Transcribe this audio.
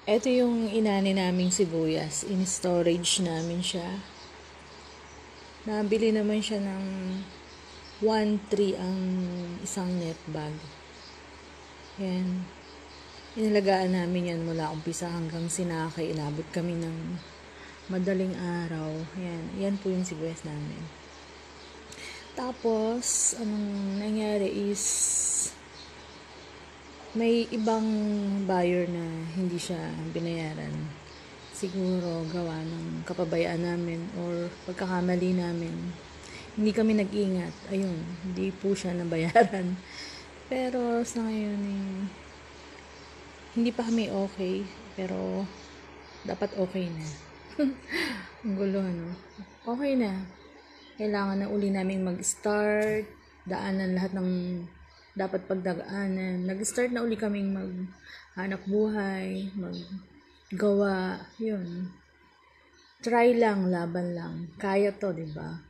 Ito yung inani naming sibuyas. In-storage namin siya. Nabili naman siya ng 1.3 ang isang net bag. Yan. Inalagaan namin yan mula umpisa hanggang sinakay. Inabot kami ng madaling araw. Yan. Yan po yung sibuyas namin. Tapos, anong nangyari is may ibang buyer na hindi siya binayaran. Siguro gawa ng kapabayaan namin or pagkakamali namin. Hindi kami nag-ingat. Ayun, hindi po siya nabayaran. Pero sa ngayon hindi pa kami okay. Pero dapat okay na. Ang gulo, no? Okay na. Kailangan na uli namin mag-start. Daanan lahat ng dapat pagdaanan. Nag-start na uli kaming maghanap buhay, maggawa, yun. Try lang, laban lang. Kaya to, 'di ba?